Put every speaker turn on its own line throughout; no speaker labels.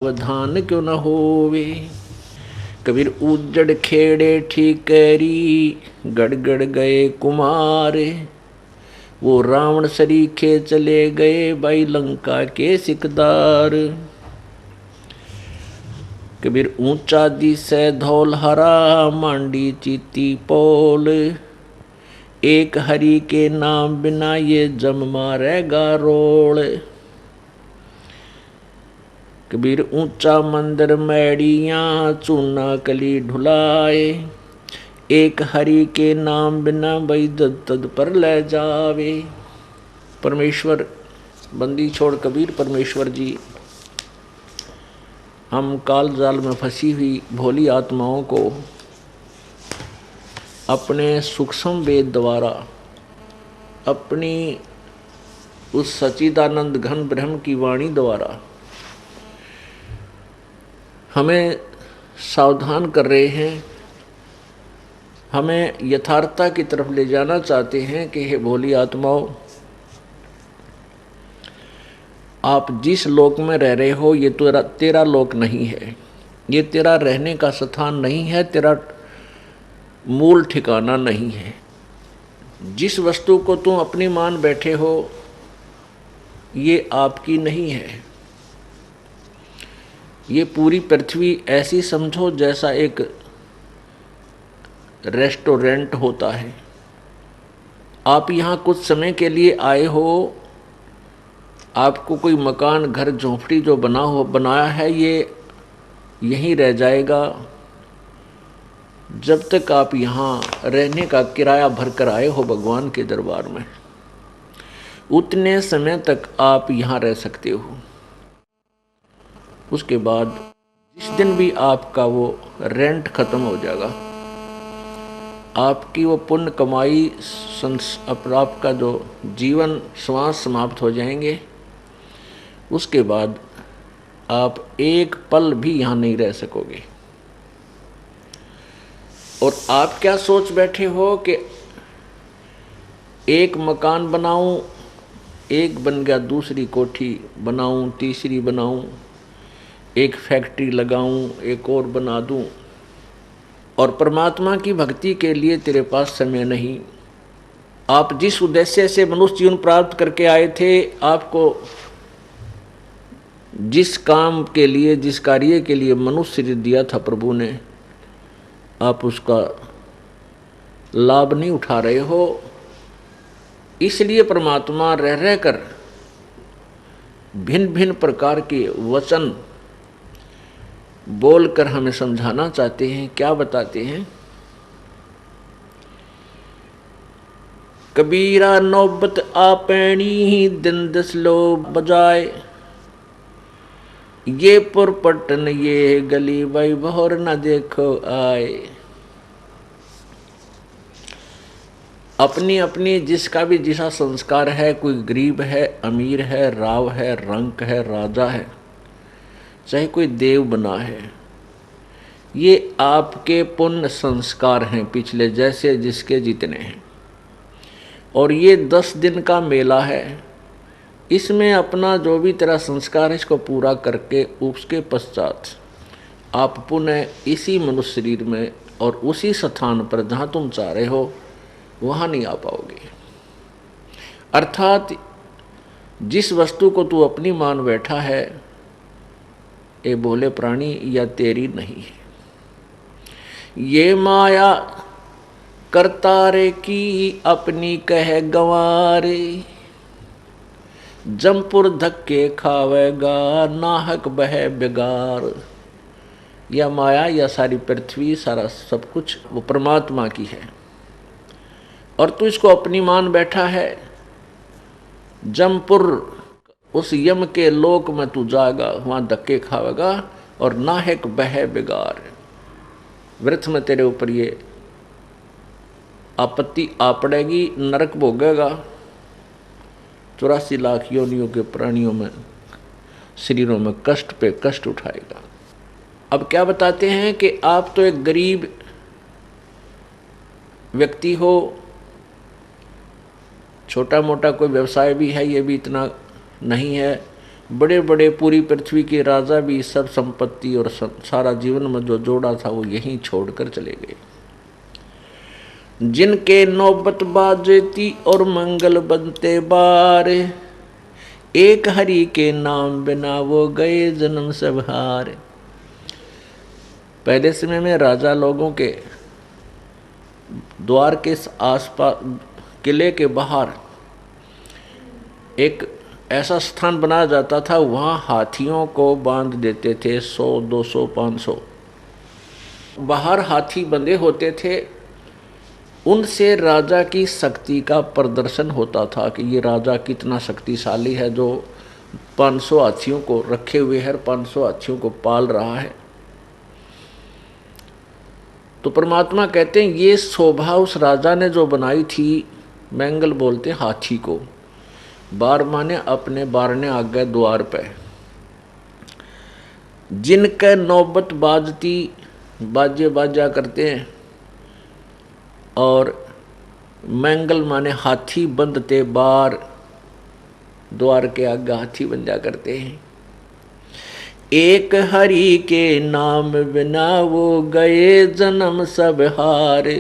सावधान क्यों न होवे। कबीर उजड़ खेड़े ठीकरी गड़गड़ गए कुमार। वो रावण सरीखे चले गए भाई लंका के सिकदार। कबीर ऊंचा दिसे धौल हरा मांडी चीती पोल। एक हरि के नाम बिना ये जम मारेगा रोल। कबीर ऊंचा मंदिर मैड़ियाँ चूना कली ढुलाए। एक हरि के नाम बिना भाई तद पर ले जावे। परमेश्वर बंदी छोड़ कबीर परमेश्वर जी हम काल जाल में फंसी हुई भोली आत्माओं को अपने सूक्ष्म वेद द्वारा अपनी उस सच्चिदानंद घन ब्रह्म की वाणी द्वारा हमें सावधान कर रहे हैं, हमें यथार्थता की तरफ ले जाना चाहते हैं कि हे भोली आत्माओं, आप जिस लोक में रह रहे हो ये तो तेरा लोक नहीं है, ये तेरा रहने का स्थान नहीं है, तेरा मूल ठिकाना नहीं है। जिस वस्तु को तुम अपनी मान बैठे हो ये आपकी नहीं है। ये पूरी पृथ्वी ऐसी समझो जैसा एक रेस्टोरेंट होता है। आप यहाँ कुछ समय के लिए आए हो, आपको कोई मकान घर झोंपड़ी जो बनाया है ये यहीं रह जाएगा जब तक आप यहाँ रहने का किराया भर कर आए हो भगवान के दरबार में। उतने समय तक आप यहाँ रह सकते हो। उसके बाद जिस दिन भी आपका वो रेंट खत्म हो जाएगा, आपकी वो पुण्य कमाई आपका जो जीवन श्वास समाप्त हो जाएंगे, उसके बाद आप एक पल भी यहाँ नहीं रह सकोगे। और आप क्या सोच बैठे हो कि एक मकान बनाऊं, एक बन गया, दूसरी कोठी बनाऊं, तीसरी बनाऊं, एक फैक्ट्री लगाऊं, एक और बना दूं, और परमात्मा की भक्ति के लिए तेरे पास समय नहीं। आप जिस उद्देश्य से मनुष्य जीवन प्राप्त करके आए थे, आपको जिस काम के लिए, जिस कार्य के लिए मनुष्य शरीर दिया था प्रभु ने, आप उसका लाभ नहीं उठा रहे हो। इसलिए परमात्मा रह रह कर भिन्न भिन्न प्रकार के वचन बोलकर हमें समझाना चाहते हैं। क्या बताते हैं? कबीरा नौबत आपैनी दिन दस लो बजाए। ये पुरपटन ये गली भाई बहर न देखो आए। अपनी अपनी जिसका भी जिसा संस्कार है, कोई गरीब है, अमीर है, राव है, रंक है, राजा है, चाहे कोई देव बना है, ये आपके पुण्य संस्कार हैं पिछले जैसे जिसके जितने हैं। और ये 10 दिन का मेला है। इसमें अपना जो भी तेरा संस्कार है इसको पूरा करके उसके पश्चात आप पुनः इसी मनुष्य शरीर में और उसी स्थान पर जहाँ तुम चाह रहे हो वहाँ नहीं आ पाओगे। अर्थात जिस वस्तु को तू अपनी मान बैठा है, ये भोले प्राणी या तेरी नहीं है। ये माया करतारे की अपनी कह गंवारे। जमपुर धक्के खावेगा नाहक बह बेगार। यह माया, यह सारी पृथ्वी, सारा सब कुछ वो परमात्मा की है और तू इसको अपनी मान बैठा है। जमपुर उस यम के लोक में तू जाएगा, वहाँ धक्के खावेगा और नाहक बह बेगार। व्यर्थ में तेरे ऊपर ये आपत्ति आ पड़ेगी, नरक भोगेगा। 84 लाख योनियों के प्राणियों में शरीरों में कष्ट पे कष्ट उठाएगा। अब क्या बताते हैं कि आप तो एक गरीब व्यक्ति हो, छोटा मोटा कोई व्यवसाय भी है ये भी इतना नहीं है, बड़े बड़े पूरी पृथ्वी के राजा भी सब संपत्ति और सारा जीवन में जो जोड़ा था वो यहीं छोड़कर चले गए। जिनके नौबत बाजती और मंगल बनते बार, एक हरि के नाम बिना वो गए जन्म सब हार। पहले समय में राजा लोगों के द्वार के आसपास किले के बाहर एक ऐसा स्थान बनाया जाता था, वहाँ हाथियों को बांध देते थे 100, 200, 500। बाहर हाथी बंधे होते थे, उनसे राजा की शक्ति का प्रदर्शन होता था कि ये राजा कितना शक्तिशाली है जो 500 हाथियों को रखे हुए है, 500 हाथियों को पाल रहा है। तो परमात्मा कहते हैं ये शोभा उस राजा ने जो बनाई थी, मैंगल बोलते हाथी को, बार माने अपने बारने आगे द्वार पे, जिनके नौबत बाजती, बाजे बाजा करते हैं, और मैंगल माने हाथी बंधते बार, द्वार के आगे हाथी बन जा करते हैं। एक हरि के नाम बिना वो गए जन्म सब हारे।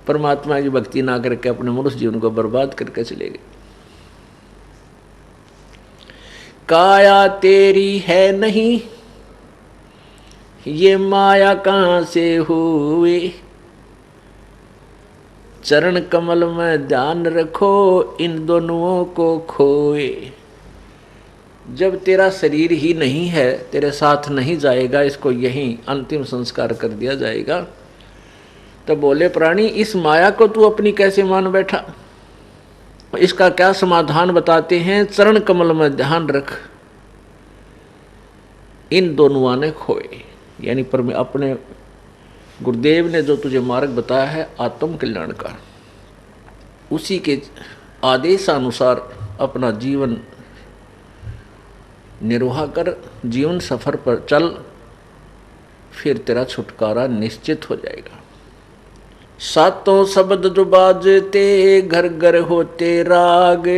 परमात्मा की भक्ति ना करके अपने मनुष्य जीवन को बर्बाद करके चले गए। काया तेरी है नहीं, ये माया कहाँ से हुई, चरण कमल में ध्यान रखो इन दोनों को खोए। जब तेरा शरीर ही नहीं है, तेरे साथ नहीं जाएगा, इसको यहीं अंतिम संस्कार कर दिया जाएगा। तब बोले प्राणी इस माया को तू अपनी कैसे मान बैठा, इसका क्या समाधान बताते हैं। चरण कमल में ध्यान रख इन दोनों ने खोए, यानी पर अपने गुरुदेव ने जो तुझे मार्ग बताया है आत्म कल्याण का, उसी के आदेशानुसार अपना जीवन निर्वाह कर, जीवन सफर पर चल, फिर तेरा छुटकारा निश्चित हो जाएगा। सातों शब्द जो बाजते घर घर होते राग,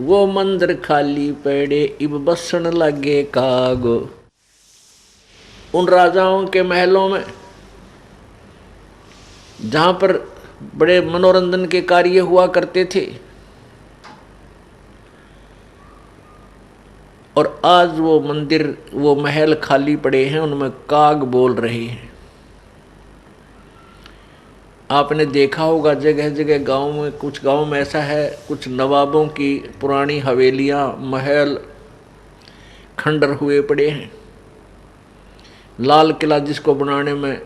वो मंदिर खाली पड़े इब बसन लगे काग। उन राजाओं के महलों में जहाँ पर बड़े मनोरंजन के कार्य हुआ करते थे, और आज वो मंदिर, वो महल खाली पड़े हैं, उनमें काग बोल रहे हैं। आपने देखा होगा जगह जगह गांव में, कुछ गांव में ऐसा है, कुछ नवाबों की पुरानी हवेलियां, महल खंडर हुए पड़े हैं। लाल किला जिसको बनाने में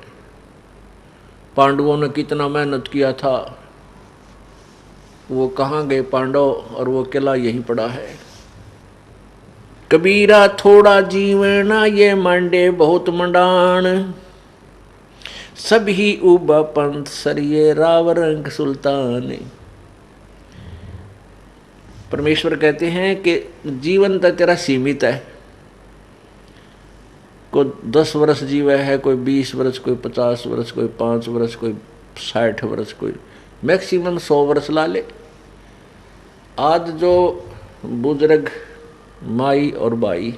पांडवों ने कितना मेहनत किया था, वो कहाँ गए पांडव, और वो किला यहीं पड़ा है। कबीरा थोड़ा जीवना ये मांडे बहुत मंडान, सभी उबा पंथ सरिये राव रंग सुल्तान। परमेश्वर कहते हैं कि जीवन तो तेरा सीमित है, कोई 10 वर्ष जीवे है, कोई 20 वर्ष, कोई 50 वर्ष, कोई 5 वर्ष, कोई 60 वर्ष, कोई मैक्सिमम 100 वर्ष ला ले। आज जो बुजुर्ग माई और बाई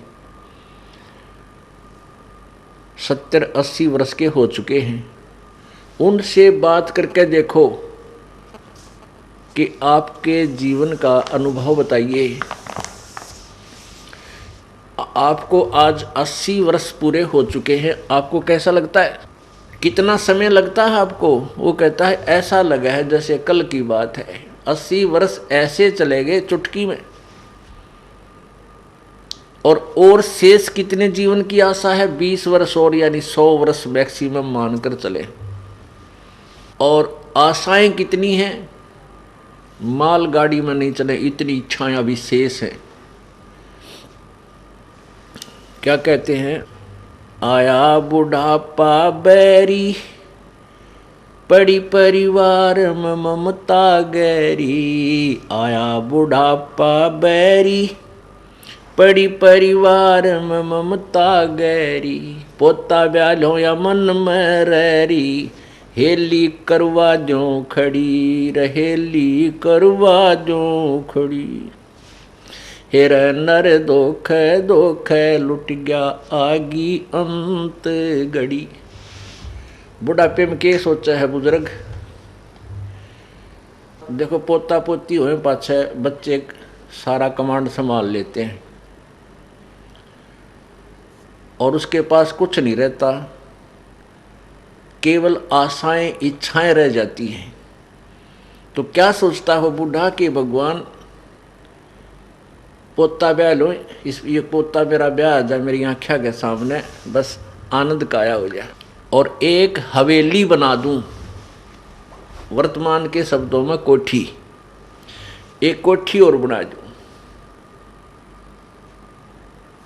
70-80 वर्ष के हो चुके हैं, उनसे बात करके देखो कि आपके जीवन का अनुभव बताइए। आपको आज 80 वर्ष पूरे हो चुके हैं, आपको कैसा लगता है, कितना समय लगता है आपको? वो कहता है ऐसा लगा है जैसे कल की बात है। 80 वर्ष ऐसे चले गए चुटकी में। और शेष कितने जीवन की आशा है? 20 वर्ष और, यानी 100 वर्ष मैक्सिमम मानकर चले। और आशाएं कितनी हैं? माल गाड़ी में नहीं चले, इतनी इच्छाएं अभी शेष हैं। क्या कहते हैं? आया बुढ़ापा बैरी, पड़ी परिवार में ममता गैरी। आया बुढ़ापा बैरी, पड़ी परिवार में ममता गैरी। पोता ब्याल हो या मन में रैरी, हेली करवा जो खड़ी, रहेली करवा जो खड़ी। हेर नर दोख दोख लुट गया आगी अंत घड़ी। बुढ़ापे में क्या सोचा है बुजुर्ग? देखो पोता पोती हुए पाछे बच्चे सारा कमांड संभाल लेते हैं और उसके पास कुछ नहीं रहता, केवल आशाएं इच्छाएं रह जाती हैं। तो क्या सोचता हो बूढ़ा कि भगवान पोता ब्याह लो, इस ये पोता मेरा ब्याह आ जाए मेरी आँखों के सामने, बस आनंद काया हो जाए और एक हवेली बना दूं, वर्तमान के शब्दों में कोठी, एक कोठी और बना दूं।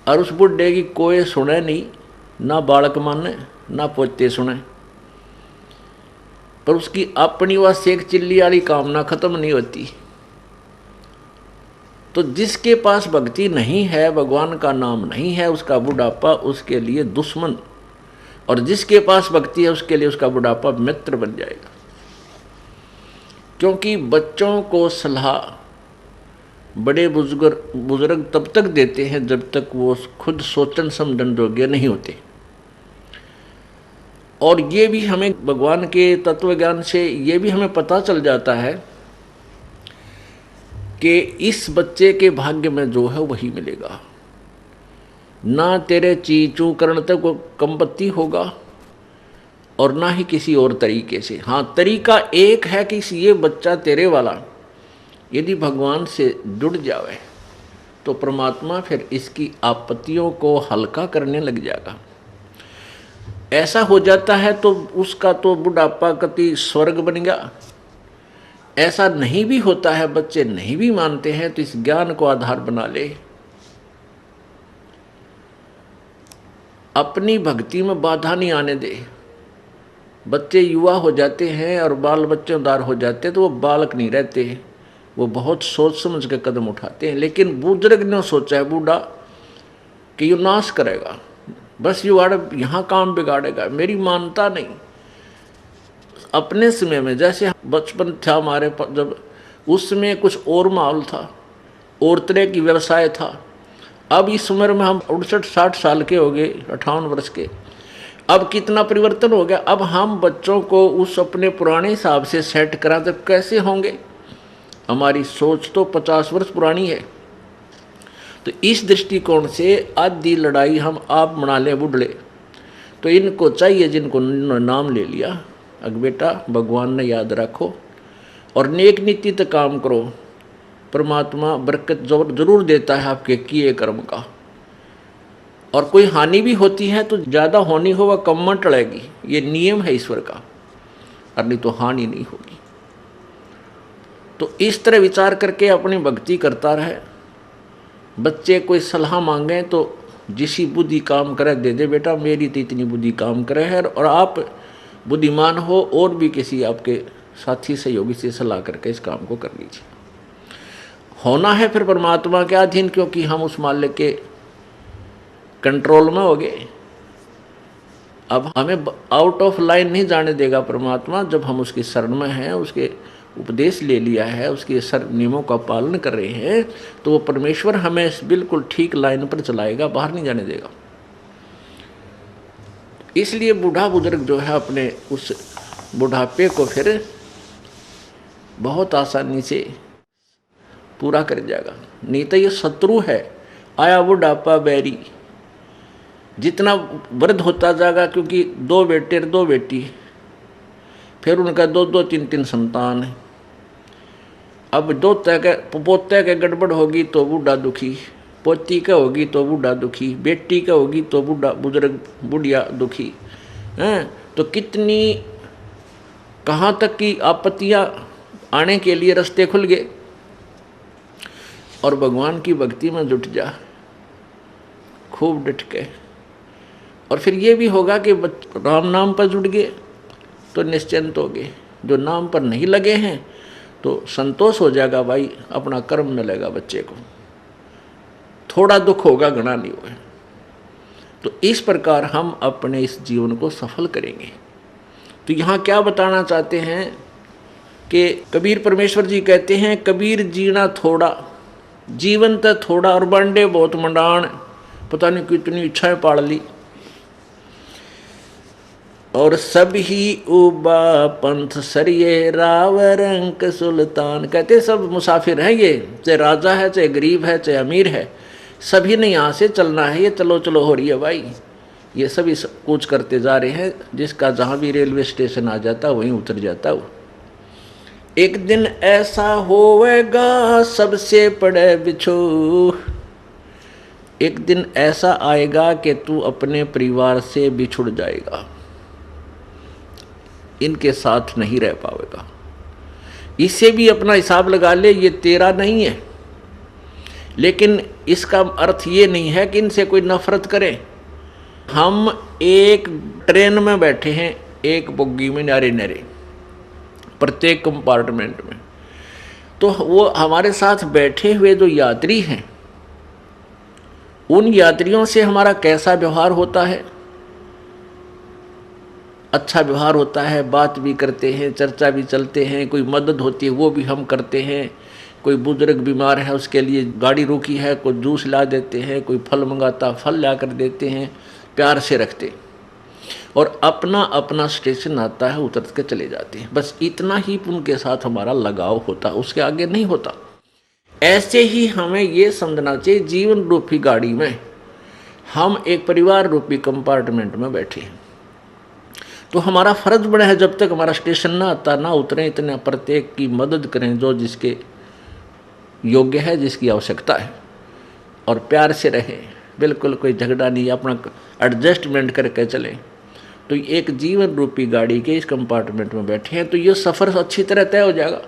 और उस बुढ़े की कोई सुने नहीं, ना बालक माने ना पोते सुने, पर उसकी अपनी वह सेक चिल्ली वाली कामना खत्म नहीं होती। तो जिसके पास भक्ति नहीं है, भगवान का नाम नहीं है, उसका बुढ़ापा उसके लिए दुश्मन, और जिसके पास भक्ति है उसके लिए उसका बुढ़ापा मित्र बन जाएगा। क्योंकि बच्चों को सलाह बड़े बुजुर्ग तब तक देते हैं जब तक वो खुद सोचन समझन योग्य नहीं होते। और ये भी हमें भगवान के तत्व ज्ञान से ये भी हमें पता चल जाता है कि इस बच्चे के भाग्य में जो है वही मिलेगा। ना तेरे चीचू करण तक वो कंपत्ति होगा और ना ही किसी और तरीके से। हाँ, तरीका एक है कि ये बच्चा तेरे वाला यदि भगवान से जुड़ जावे तो परमात्मा फिर इसकी आपत्तियों को हल्का करने लग जाएगा। ऐसा हो जाता है तो उसका तो बुढ़ापा कति स्वर्ग बन गया। ऐसा नहीं भी होता है, बच्चे नहीं भी मानते हैं, तो इस ज्ञान को आधार बना ले, अपनी भक्ति में बाधा नहीं आने दे। बच्चे युवा हो जाते हैं और बाल बच्चेदार हो जाते हैं तो वो बालक नहीं रहते, वो बहुत सोच समझ के कदम उठाते हैं। लेकिन बुजुर्ग ने सोचा है बूढ़ा कि ये नाश करेगा, बस युवाड़ यहाँ काम बिगाड़ेगा, मेरी मानता नहीं। अपने समय में जैसे बचपन था हमारे, जब उस समय कुछ और माहौल था, और तरह की व्यवसाय था। अब इस उम्र में हम 68-60 साल के हो गए, 58 वर्ष के, अब कितना परिवर्तन हो गया। अब हम बच्चों को उस अपने पुराने हिसाब से सेट करा तो कैसे होंगे? हमारी सोच तो 50 वर्ष पुरानी है। तो इस दृष्टिकोण से आधी लड़ाई हम आप बना लें बुढ़ले। तो इनको चाहिए, जिनको नाम ले लिया, अग बेटा भगवान ने याद रखो और नेक नीति तक काम करो, परमात्मा बरकत जरूर देता है आपके किए कर्म का। और कोई हानि भी होती है तो ज़्यादा होनी हो वह कम में टलेगी, ये नियम है ईश्वर का, और नहीं तो हानि नहीं होगी। तो इस तरह विचार करके अपनी भक्ति करता रहे। बच्चे कोई सलाह मांगे तो जिसी बुद्धि काम करे दे दे, बेटा मेरी तो इतनी बुद्धि काम करे है, और आप बुद्धिमान हो और भी किसी आपके साथी सहयोगी से सलाह करके इस काम को कर लीजिए। होना है फिर परमात्मा के अधीन, क्योंकि हम उस मालिक के कंट्रोल में हो गए। अब हमें आउट ऑफ लाइन नहीं जाने देगा परमात्मा। जब हम उसकी शरण में हैं, उसके उपदेश ले लिया है, उसके नियमों का पालन कर रहे हैं, तो वो परमेश्वर हमें बिल्कुल ठीक लाइन पर चलाएगा, बाहर नहीं जाने देगा। इसलिए बूढ़ा बुजुर्ग जो है अपने उस बुढ़ापे को फिर बहुत आसानी से पूरा कर जाएगा। नहीं तो ये शत्रु है, आया बुढ़ापा बैरी। जितना वृद्ध होता जाएगा, क्योंकि 2 बेटे 2 बेटी, फिर उनका 2-2 3-3 संतान है। अब पोते के गड़बड़ होगी तो बूढ़ा दुखी, पोती का होगी तो बूढ़ा दुखी, बेटी का होगी तो बुजुर्ग बुढ़िया दुखी हैं। तो कितनी कहाँ तक की आपत्तियाँ आने के लिए रास्ते खुल गए। और भगवान की भक्ति में जुट जा खूब डट के, और फिर ये भी होगा कि राम नाम पर जुट गए तो निश्चिंत हो गए। जो नाम पर नहीं लगे हैं तो संतोष हो जाएगा, भाई अपना कर्म मिलेगा बच्चे को, थोड़ा दुख होगा घना नहीं होगा। तो इस प्रकार हम अपने इस जीवन को सफल करेंगे। तो यहाँ क्या बताना चाहते हैं कि कबीर परमेश्वर जी कहते हैं, कबीर जीना थोड़ा जीवन तो थोड़ा और बांडे बहुत मंडाण, पता नहीं कितनी इच्छाएं पाल ली। और सब ही उबा पंथ सरिये राव रंक सुल्तान। कहते सब मुसाफिर हैं, ये चाहे राजा है, चाहे गरीब है, चाहे अमीर है, सभी ने यहाँ से चलना है। ये चलो चलो हो रही है भाई, ये सभी कूच करते जा रहे हैं। जिसका जहाँ भी रेलवे स्टेशन आ जाता वहीं उतर जाता वो। एक दिन ऐसा होवेगा सबसे पड़े बिछो। एक दिन ऐसा आएगा कि तू अपने परिवार से बिछुड़ जाएगा, इनके साथ नहीं रह पाएगा। इससे भी अपना हिसाब लगा ले, ये तेरा नहीं है। लेकिन इसका अर्थ ये नहीं है कि इनसे कोई नफरत करे। हम एक ट्रेन में बैठे हैं, एक बोगी में नारे नारे, प्रत्येक कंपार्टमेंट में। तो वो हमारे साथ बैठे हुए जो यात्री हैं, उन यात्रियों से हमारा कैसा व्यवहार होता है? अच्छा व्यवहार होता है, बात भी करते हैं, चर्चा भी चलते हैं, कोई मदद होती है वो भी हम करते हैं। कोई बुजुर्ग बीमार है उसके लिए गाड़ी रोकी है, कोई जूस ला देते हैं, कोई फल मंगाता फल ला कर देते हैं, प्यार से रखते। और अपना अपना स्टेशन आता है, उतर के चले जाते हैं। बस इतना ही उनके साथ हमारा लगाव होता, उसके आगे नहीं होता। ऐसे ही हमें ये समझना चाहिए, जीवन रूपी गाड़ी में हम एक परिवार रूपी कंपार्टमेंट में बैठे हैं। तो हमारा फर्ज बड़ा है, जब तक हमारा स्टेशन ना आता ना उतरे, इतना प्रत्येक की मदद करें जो जिसके योग्य है, जिसकी आवश्यकता है, और प्यार से रहें। बिल्कुल कोई झगड़ा नहीं, अपना एडजस्टमेंट करके चलें। तो एक जीवन रूपी गाड़ी के इस कंपार्टमेंट में बैठे हैं, तो ये सफ़र अच्छी तरह तय हो जाएगा।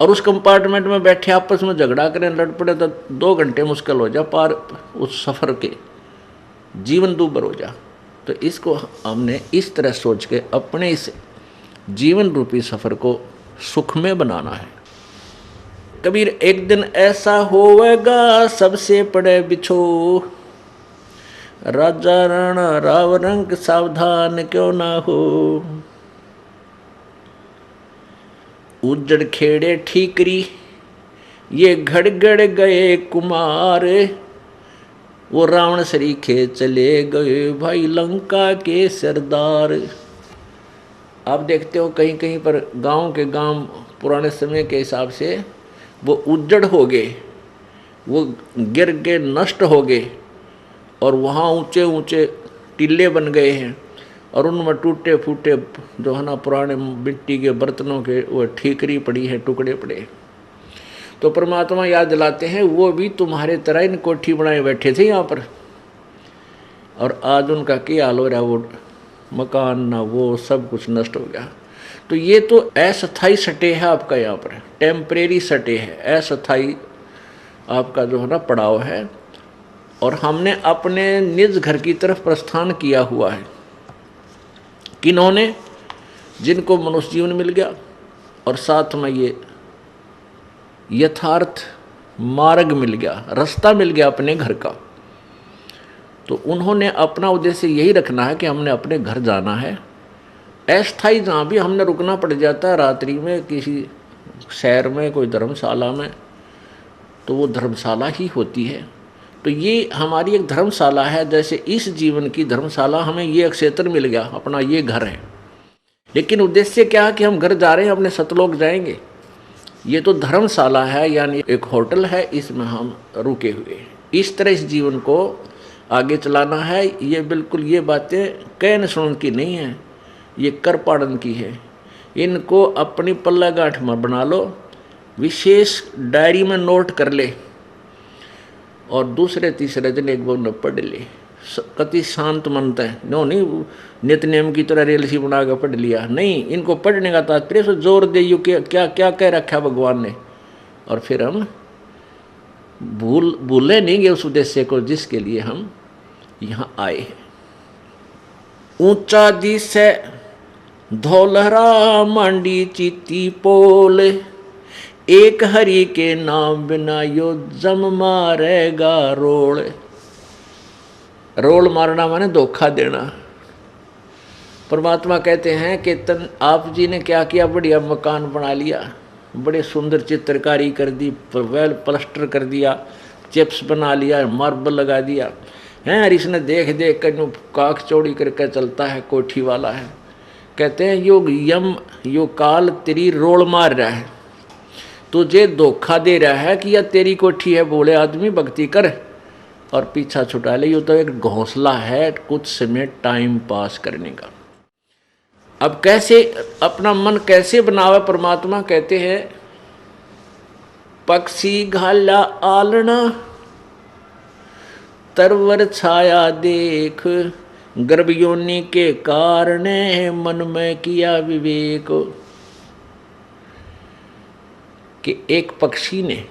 और उस कंपार्टमेंट में बैठे आपस में झगड़ा करें, लड़ पड़े, तो 2 घंटे मुश्किल हो जा पार उस सफ़र के, जीवन दूभर हो जा। तो इसको हमने इस तरह सोच के अपने इस जीवन रूपी सफ़र को सुखमय बनाना है। कबीर, एक दिन ऐसा होवेगा सबसे पड़े बिछो, राजा राणा राव रंक सावधान क्यों ना हो। उजड़ खेड़े ठीकरी ये घड़गड़ गए कुमार, वो रावण सरीखे चले गए भाई लंका के सरदार। आप देखते हो कहीं कहीं पर गांव के गांव पुराने समय के हिसाब से वो उजड़ हो गए, वो गिर गए, नष्ट हो गए, और वहाँ ऊंचे ऊंचे टीले बन गए हैं, और उनमें टूटे फूटे जो है ना पुराने मिट्टी के बर्तनों के वो ठीकरी पड़ी है, टुकड़े पड़े। तो परमात्मा याद दिलाते हैं, वो भी तुम्हारे तरह इन कोठी बनाए बैठे थे यहाँ पर, और आज उनका क्या हाल हो रहा, वो मकान ना वो सब कुछ नष्ट हो गया। तो ये तो अस्थायी सटे है आपका, यहाँ पर टेम्परेरी सटे है, अस्थायी आपका जो है ना पड़ाव है। और हमने अपने निज घर की तरफ प्रस्थान किया हुआ है। किन्होंने? जिनको मनुष्य जीवन मिल गया और साथ में ये यथार्थ मार्ग मिल गया, रास्ता मिल गया अपने घर का। तो उन्होंने अपना उद्देश्य यही रखना है कि हमने अपने घर जाना है। अस्थायी जहाँ भी हमने रुकना पड़ जाता है रात्रि में किसी शहर में, कोई धर्मशाला में, तो वो धर्मशाला ही होती है। तो ये हमारी एक धर्मशाला है। जैसे इस जीवन की धर्मशाला हमें ये क्षेत्र मिल गया, अपना ये घर है। लेकिन उद्देश्य क्या है कि हम घर जा रहे हैं, अपने सतलोक जाएंगे। ये तो धर्मशाला है, यानी एक होटल है, इसमें हम रुके हुए। इस तरह इस जीवन को आगे चलाना है। ये बिल्कुल ये बातें कहने सुनने की नहीं है, ये कर पाड़न की है। इनको अपनी पल्ला गांठ में बना लो, विशेष डायरी में नोट कर ले, और दूसरे तीसरे दिन एक बार पढ़ ले। कति शांत मनता है, नो नहीं नित्य नियम की तरह रेल सी बना कर पढ़ लिया, नहीं। इनको पढ़ने का तात्पर्य से जोर दे यू क्या क्या कह रखा भगवान ने, और फिर हम भूले नहीं गए उस उद्देश्य को जिसके लिए हम यहाँ आए हैं। ऊंचा दिस है धौलहरा मांडी चीती पोल, एक हरि के नाम बिना यो जम मारेगा रोल। रोल मारना माने धोखा देना। परमात्मा कहते हैं कि आप जी ने क्या किया, बढ़िया मकान बना लिया, बड़े सुंदर चित्रकारी कर दी, वेल प्लास्टर कर दिया, चिप्स बना लिया, मार्बल लगा दिया है। और इसने देख देख कर काख चौड़ी करके चलता है, कोठी वाला है। कहते हैं यो काल तेरी रोल मार रहा है, तुझे धोखा दे रहा है कि यह तेरी कोठी है, बोले आदमी भक्ति कर और पीछा छुटा ले। ये तो एक घोंसला है कुछ समय टाइम पास करने का। अब कैसे अपना मन कैसे बनावे परमात्मा? कहते हैं पक्षी घाला आलना तरवर छाया देख, गर्भ योनि के कारण मन में किया विवेक। कि एक पक्षी ने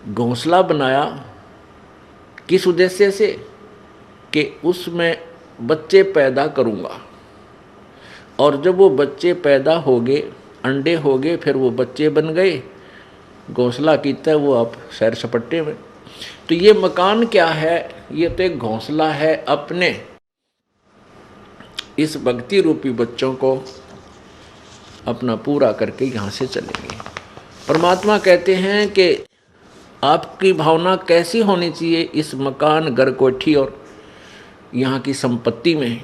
घोंसला बनाया, किस उद्देश्य से? कि उसमें बच्चे पैदा करूंगा, और जब वो बच्चे पैदा हो गए, अंडे हो गए, फिर वो बच्चे बन गए, घोंसला कीता वो आप सैर सपट्टे में। तो ये मकान क्या है? ये तो एक घोंसला है अपने इस भक्ति रूपी बच्चों को अपना पूरा करके यहाँ से चलेंगे। परमात्मा कहते हैं कि आपकी भावना कैसी होनी चाहिए इस मकान, घर, कोठी और यहाँ की संपत्ति में?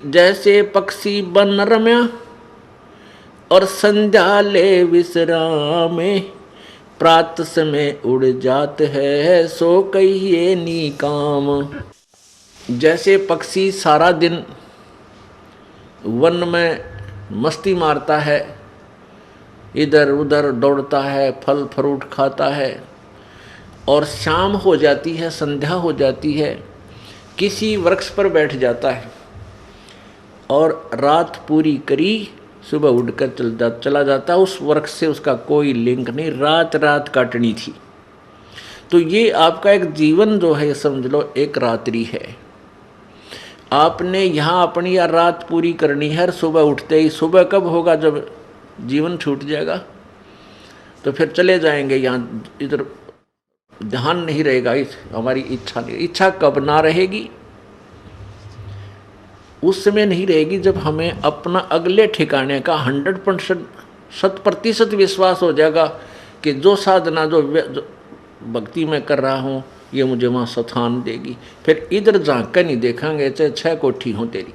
जैसे पक्षी बन रम्या और संध्या ले विश्राम, प्रात समय उड़ जात है सो कहिए नी काम। जैसे पक्षी सारा दिन वन में मस्ती मारता है, इधर उधर दौड़ता है, फल फ्रूट खाता है, और शाम हो जाती है, संध्या हो जाती है, किसी वृक्ष पर बैठ जाता है और रात पूरी करी, सुबह उड़कर चला जाता। उस वृक्ष से उसका कोई लिंक नहीं, रात रात काटनी थी। तो ये आपका एक जीवन जो है समझ लो एक रात्रि है। आपने यहाँ अपनी या रात पूरी करनी है, सुबह उठते ही। सुबह कब होगा? जब जीवन छूट जाएगा तो फिर चले जाएंगे यहाँ, इधर ध्यान नहीं रहेगा, हमारी इच्छा नहीं। इच्छा कब ना रहेगी? उस समय नहीं रहेगी जब हमें अपना अगले ठिकाने का 100% विश्वास हो जाएगा कि जो साधना जो भक्ति में कर रहा हूँ ये मुझे वहाँ स्थान देगी। फिर इधर झाँक कर नहीं देखेंगे चाहे 6 कोठी हो तेरी,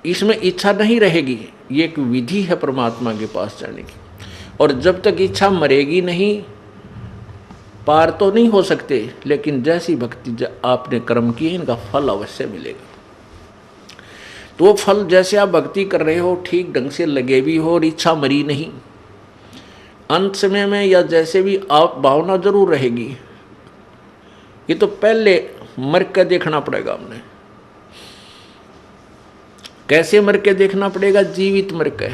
इसमें इच्छा नहीं रहेगी। ये एक विधि है परमात्मा के पास जाने की। और जब तक इच्छा मरेगी नहीं, पार तो नहीं हो सकते, लेकिन जैसी भक्ति आपने कर्म किए इनका फल अवश्य मिलेगा। तो वो फल जैसे आप भक्ति कर रहे हो ठीक ढंग से लगे भी हो और इच्छा मरी नहीं, अंत समय में या जैसे भी आप भावना जरूर रहेगी। ये तो पहले मर के देखना पड़ेगा हमने। कैसे मर के देखना पड़ेगा? जीवित मर के।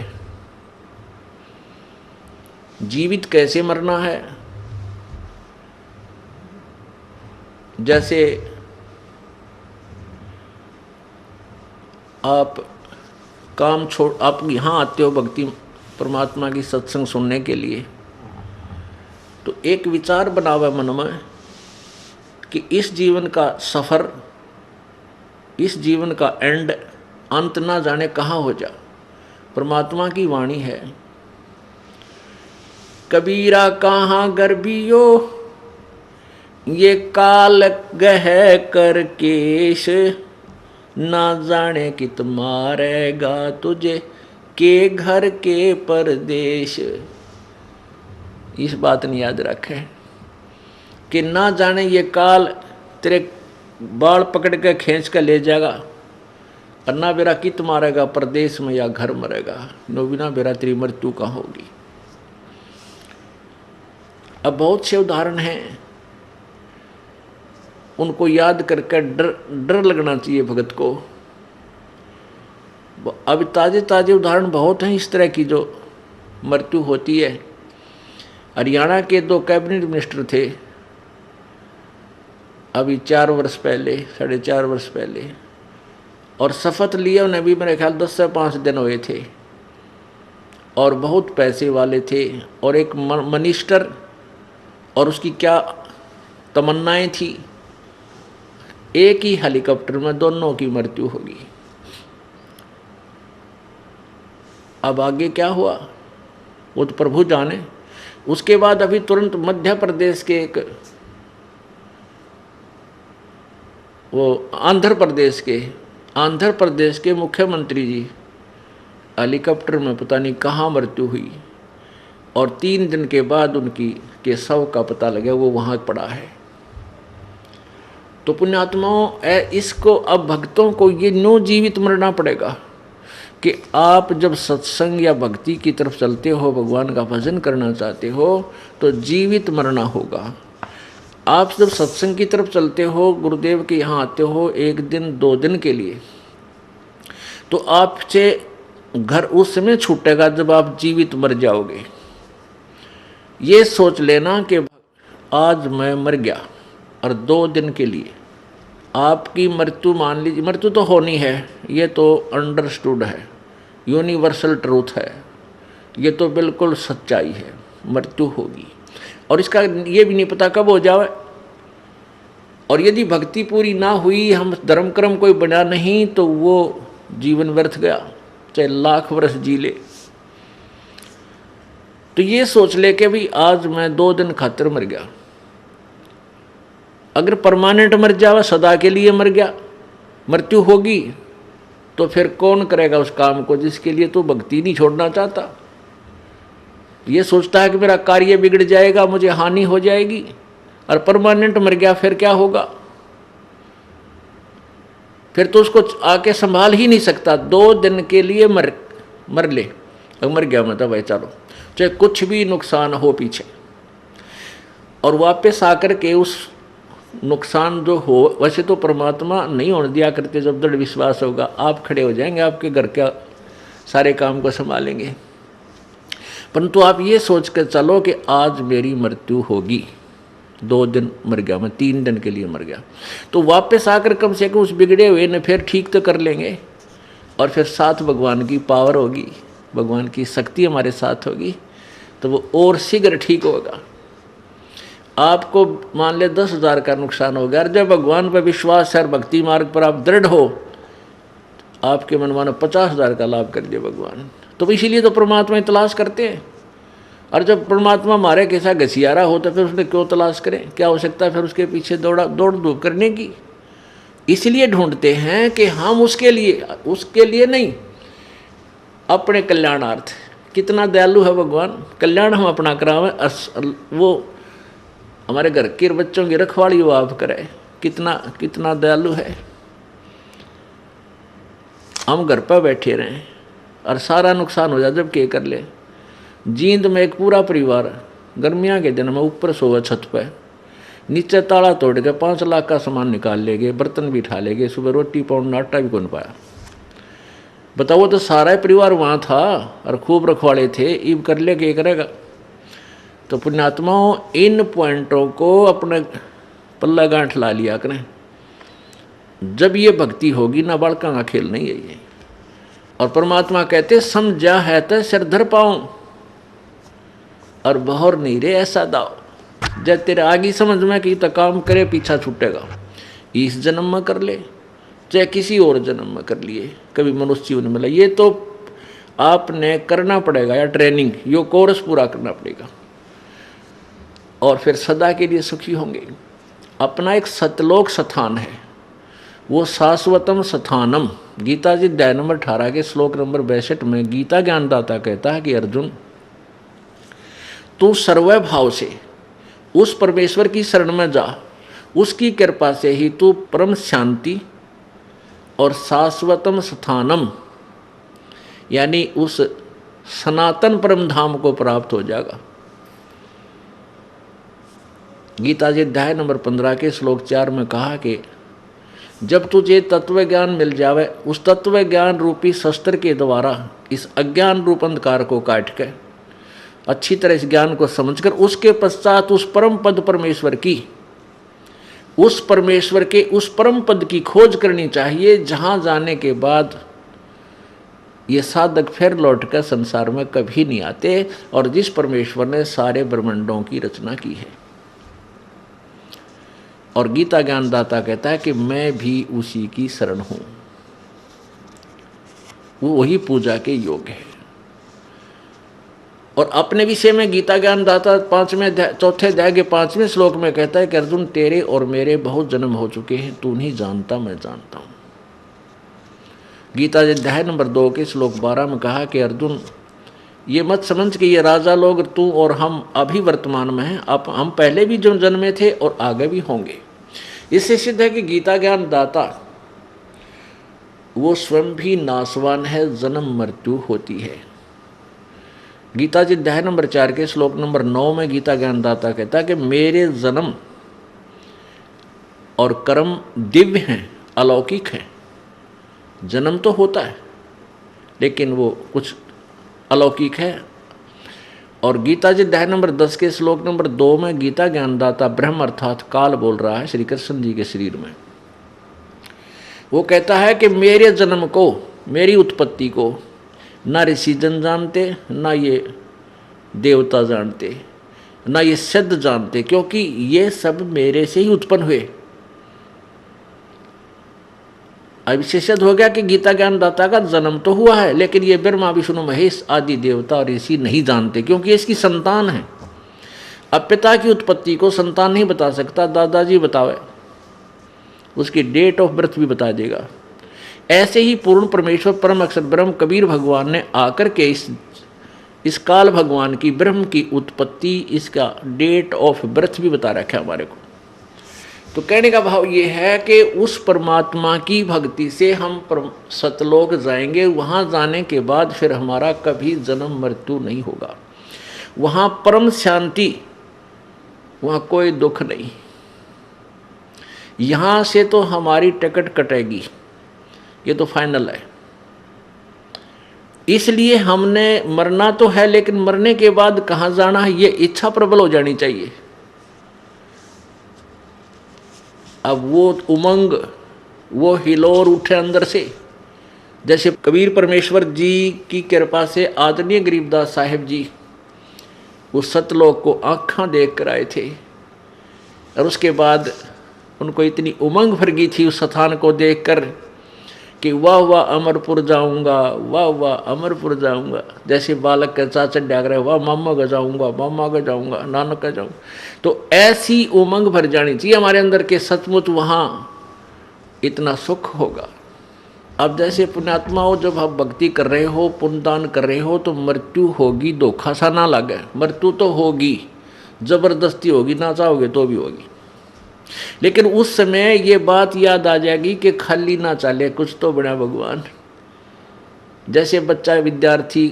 जीवित कैसे मरना है? जैसे आप काम छोड़, आप यहाँ आते हो भक्ति परमात्मा की सत्संग सुनने के लिए, तो एक विचार बना हुआ मन में कि इस जीवन का सफ़र, इस जीवन का एंड, अंत ना जाने कहाँ हो जा। परमात्मा की वाणी है, कबीरा कहाँ गर्भियो ये काल गह कर केश, ना जाने कित मारेगा तुझे के घर के परदेश। इस बात ने याद रखे कि ना जाने ये काल तेरे बाल पकड़ के खींच कर ले जाएगा, और ना बेरा कित मारेगा परदेश में या घर मरेगा, नो बिना बेरा तेरी मृत्यु कहाँ होगी। अब बहुत से उदाहरण हैं, उनको याद करके डर लगना चाहिए भगत को। अब ताजे ताजे उदाहरण बहुत हैं इस तरह की जो मृत्यु होती है। हरियाणा के 2 कैबिनेट मिनिस्टर थे अभी 4 वर्ष पहले, 4.5 वर्ष पहले, और शपथ लिया उन्हें भी मेरे ख्याल 10 से 5 दिन हुए थे, और बहुत पैसे वाले थे, और एक मिनिस्टर, और उसकी क्या तमन्नाएं थी, एक ही हेलीकॉप्टर में दोनों की मृत्यु होगी। अब आगे क्या हुआ वो तो प्रभु जाने। उसके बाद अभी तुरंत मध्य प्रदेश के एक वो आंध्र प्रदेश के मुख्यमंत्री जी हेलीकॉप्टर में पता नहीं कहाँ मृत्यु हुई, और 3 दिन के बाद उनकी के शव का पता लगा वो वहाँ पड़ा है। तो पुण्यात्माओं, इसको अब भक्तों को ये नो जीवित मरना पड़ेगा कि आप जब सत्संग या भक्ति की तरफ चलते हो, भगवान का भजन करना चाहते हो, तो जीवित मरना होगा। आप जब सत्संग की तरफ चलते हो, गुरुदेव के यहाँ आते हो 1 दिन 2 दिन के लिए, तो आपसे घर उस समय छूटेगा जब आप जीवित मर जाओगे। ये सोच लेना कि आज मैं मर गया और 2 दिन के लिए आपकी मृत्यु, मान लीजिए मृत्यु तो होनी है, ये तो अंडरस्टूड है, यूनिवर्सल ट्रूथ है, ये तो बिल्कुल सच्चाई है, मृत्यु होगी। और इसका ये भी नहीं पता कब हो जाए। और यदि भक्ति पूरी ना हुई, हम धर्म कर्म कोई बना नहीं, तो वो जीवन व्यर्थ गया, चाहे लाख वर्ष जी ले। तो ये सोच ले कि भी आज मैं 2 दिन खातिर मर गया। अगर परमानेंट मर जावा, सदा के लिए मर गया, मृत्यु होगी, तो फिर कौन करेगा उस काम को जिसके लिए तो भक्ति नहीं छोड़ना चाहता। ये सोचता है कि मेरा कार्य बिगड़ जाएगा, मुझे हानि हो जाएगी, और परमानेंट मर गया, फिर क्या होगा? फिर तो उसको आके संभाल ही नहीं सकता। 2 दिन के लिए मर ले, मर गया मतलब भाई चलो, चाहे कुछ भी नुकसान हो पीछे, और वापस आकर के उस नुकसान जो हो, वैसे तो परमात्मा नहीं होने दिया करते। जब दृढ़ विश्वास होगा, आप खड़े हो जाएंगे, आपके घर का सारे काम को संभालेंगे। परंतु आप ये सोच कर चलो कि आज मेरी मृत्यु होगी, 2 दिन मर गया मैं, 3 दिन के लिए मर गया, तो वापस आकर कम से कम उस बिगड़े हुए ने फिर ठीक तो कर लेंगे, और फिर साथ भगवान की पावर होगी, भगवान की शक्ति हमारे साथ होगी, तो वो और शीघ्र ठीक होगा। आपको मान ले 10,000 का नुकसान हो गया, और जब भगवान पर विश्वास है और भक्ति मार्ग पर आप दृढ़ हो, आपके मन मानो 50,000 का लाभ कर दिया भगवान। तो इसीलिए तो परमात्मा की तलाश करते हैं। और जब परमात्मा मारे कैसा घसियारा हो, तो फिर उसने क्यों तलाश करें? क्या हो सकता है फिर उसके पीछे दौड़ धूप करने की? इसलिए ढूंढते हैं कि हम उसके लिए नहीं, अपने कल्याणार्थ। कितना दयालु है भगवान, कल्याण हम अपना करावे, वो हमारे घर के बच्चों की रखवाली वो आप करे। कितना दयालु है। हम घर पर बैठे रहें और सारा नुकसान हो जाए, जब क्या कर ले। जींद में एक पूरा परिवार गर्मियाँ के दिन में ऊपर सोया छत पे, नीचे ताला तोड़ के 5 लाख का सामान निकाल ले गए, बर्तन भी उठा ले गए, सुबह रोटी पाउंड आटा भी कौन पाया। बताओ, तो सारा परिवार वहाँ था और खूब रखवाले थे, ईब कर ले क्या करेगा। तो पुण्यात्माओं, इन पॉइंटों को अपने पल्ला गांठ ला लिया करें। जब ये भक्ति होगी ना, बालका का खेल नहीं है ये। और परमात्मा कहते समझा है तो सिर धर पाऊं और बहर नहीं रे ऐसा दाओ। जब तेरे आगे समझ में कि तो काम करे, पीछा छूटेगा। इस जन्म में कर ले चाहे किसी और जन्म में कर लिए, कभी मनुष्य जीवन मिला, ये तो आपने करना पड़ेगा, या ट्रेनिंग, यो कोर्स पूरा करना पड़ेगा, और फिर सदा के लिए सुखी होंगे। अपना एक सतलोक स्थान है, वो शाश्वतम स्थानम। गीता जी अध्याय नंबर 18 के श्लोक नंबर 62 में गीता ज्ञानदाता कहता है कि अर्जुन, तू सर्व भाव से उस परमेश्वर की शरण में जा, उसकी कृपा से ही तू परम शांति और शाश्वतम स्थानम, यानी उस सनातन परम धाम को प्राप्त हो जाएगा। गीता जी अध्याय नंबर 15 के श्लोक 4 में कहा कि जब तुझे तत्व ज्ञान मिल जावे, उस तत्व ज्ञान रूपी शस्त्र के द्वारा इस अज्ञान रूप अंधकार को काट के अच्छी तरह इस ज्ञान को समझकर उसके पश्चात उस परम पद परमेश्वर की, उस परमेश्वर के उस परम पद की खोज करनी चाहिए, जहां जाने के बाद ये साधक फिर लौट कर संसार में कभी नहीं आते, और जिस परमेश्वर ने सारे ब्रह्मांडों की रचना की है। और गीता ज्ञानदाता कहता है कि मैं भी उसी की शरण हूं, वो वही पूजा के योग्य है। और अपने विषय में गीता ज्ञान दाता चौथे अध्याय के 5वें श्लोक में कहता है कि अर्जुन तेरे और मेरे बहुत जन्म हो चुके हैं, तू नहीं जानता मैं जानता हूं। गीता अध्याय नंबर 2 के श्लोक 12 में कहा कि अर्जुन ये मत समझ कि ये राजा लोग तू और हम अभी वर्तमान में हैं, अब हम पहले भी जो जन्मे थे और आगे भी होंगे। इससे सिद्ध है कि गीता ज्ञान दाता वो स्वयं भी नाशवान है, जन्म मृत्यु होती है। गीता जी अध्याय नंबर 4 के श्लोक नंबर 9 में गीता ज्ञानदाता कहता है कि मेरे जन्म और कर्म दिव्य हैं, अलौकिक हैं। जन्म तो होता है लेकिन वो कुछ अलौकिक है। और गीता जी अध्याय नंबर 10 के श्लोक नंबर 2 में गीता ज्ञानदाता ब्रह्म अर्थात काल बोल रहा है श्री कृष्ण जी के शरीर में। वो कहता है कि मेरे जन्म को, मेरी उत्पत्ति को ना ऋषि जन जानते, ना ये देवता जानते, ना ये सिद्ध जानते, क्योंकि ये सब मेरे से ही उत्पन्न हुए। अब इससे सिद्ध हो गया कि गीता ज्ञानदाता का जन्म तो हुआ है, लेकिन ये ब्रह्मा विष्णु महेश आदि देवता और ऋषि नहीं जानते, क्योंकि ये इसकी संतान है। अब पिता की उत्पत्ति को संतान नहीं बता सकता, दादाजी बतावे, उसकी डेट ऑफ बर्थ भी बता देगा। ऐसे ही पूर्ण परमेश्वर परम अक्षर ब्रह्म कबीर भगवान ने आकर के इस काल भगवान की ब्रह्म की उत्पत्ति, इसका डेट ऑफ बर्थ भी बता रखा है हमारे को। तो कहने का भाव ये है कि उस परमात्मा की भक्ति से हम सतलोक जाएंगे। वहाँ जाने के बाद फिर हमारा कभी जन्म मृत्यु नहीं होगा, वहाँ परम शांति, वहाँ कोई दुख नहीं। यहाँ से तो हमारी टिकट कटेगी, ये तो फाइनल है। इसलिए हमने मरना तो है, लेकिन मरने के बाद कहाँ जाना है ये इच्छा प्रबल हो जानी चाहिए। अब वो उमंग, वो हिलोर उठे अंदर से, जैसे कबीर परमेश्वर जी की कृपा से आदरणीय गरीबदास साहिब जी उस सतलोक को आँखां देख कर आए थे, और उसके बाद उनको इतनी उमंग भर गई थी उस स्थान को देखकर कि वाह वाह अमरपुर जाऊंगा, वाह वाह अमरपुर जाऊंगा। जैसे बालक का चाचा डाक रहे, वाह मामा का जाऊंगा, मामा का जाऊंगा, नानक का जाऊंगा। तो ऐसी उमंग भर जानी चाहिए हमारे अंदर के सचमुच वहाँ इतना सुख होगा। अब जैसे पुण्यात्माओं, जब आप भक्ति कर रहे हो, पुण्यदान कर रहे हो, तो मृत्यु होगी, धोखा सा ना लगे। मृत्यु तो होगी, जबरदस्ती होगी, ना चाहोगे तो भी होगी। लेकिन उस समय ये बात याद आ जाएगी कि खाली ना चले, कुछ तो बना भगवान। जैसे बच्चा विद्यार्थी